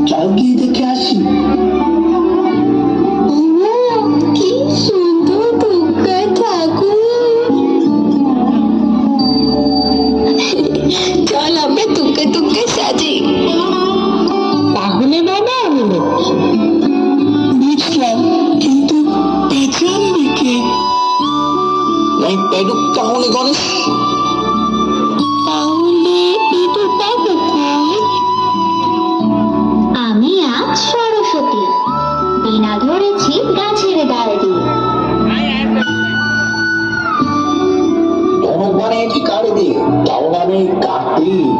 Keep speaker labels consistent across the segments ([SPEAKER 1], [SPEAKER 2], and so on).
[SPEAKER 1] চল গিয়ে দেখে আসি।
[SPEAKER 2] কি সুন্দর দুর্গা ঠাকুর। চল আমরা টুকে টুকে সাজি। তাহলে বাবা হলো
[SPEAKER 1] বুঝলাম, কিন্তু পেছন দিকে তাহলে গণেশ,
[SPEAKER 2] তাহলে ইঁদুর পাবো কই? আমি আজ সরস্বতী, বীণা ধরেছি গাছের ডাল দিয়ে।
[SPEAKER 1] ধনুক বানিয়েছি কারে দিয়ে, তাও মানে কার্তিক।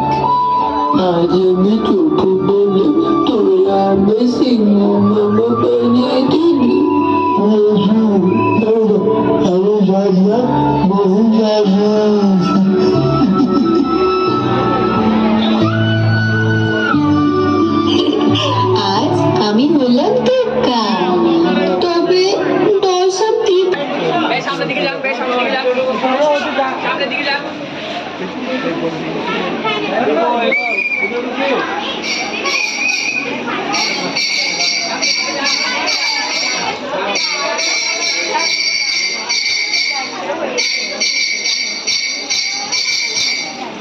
[SPEAKER 1] আজ আমি চোখে বলে তোরা আমি সিংহ মামা বানিয়ে দিবি। আমি রাজা বহু রাজা।
[SPEAKER 2] আজ আমি হলাম দুর্গা, তবে ডল সব দিয়ে
[SPEAKER 3] সামনের দিকে যান, সামনের দিকে যান, সামনের দিকে যান।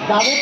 [SPEAKER 1] যাবে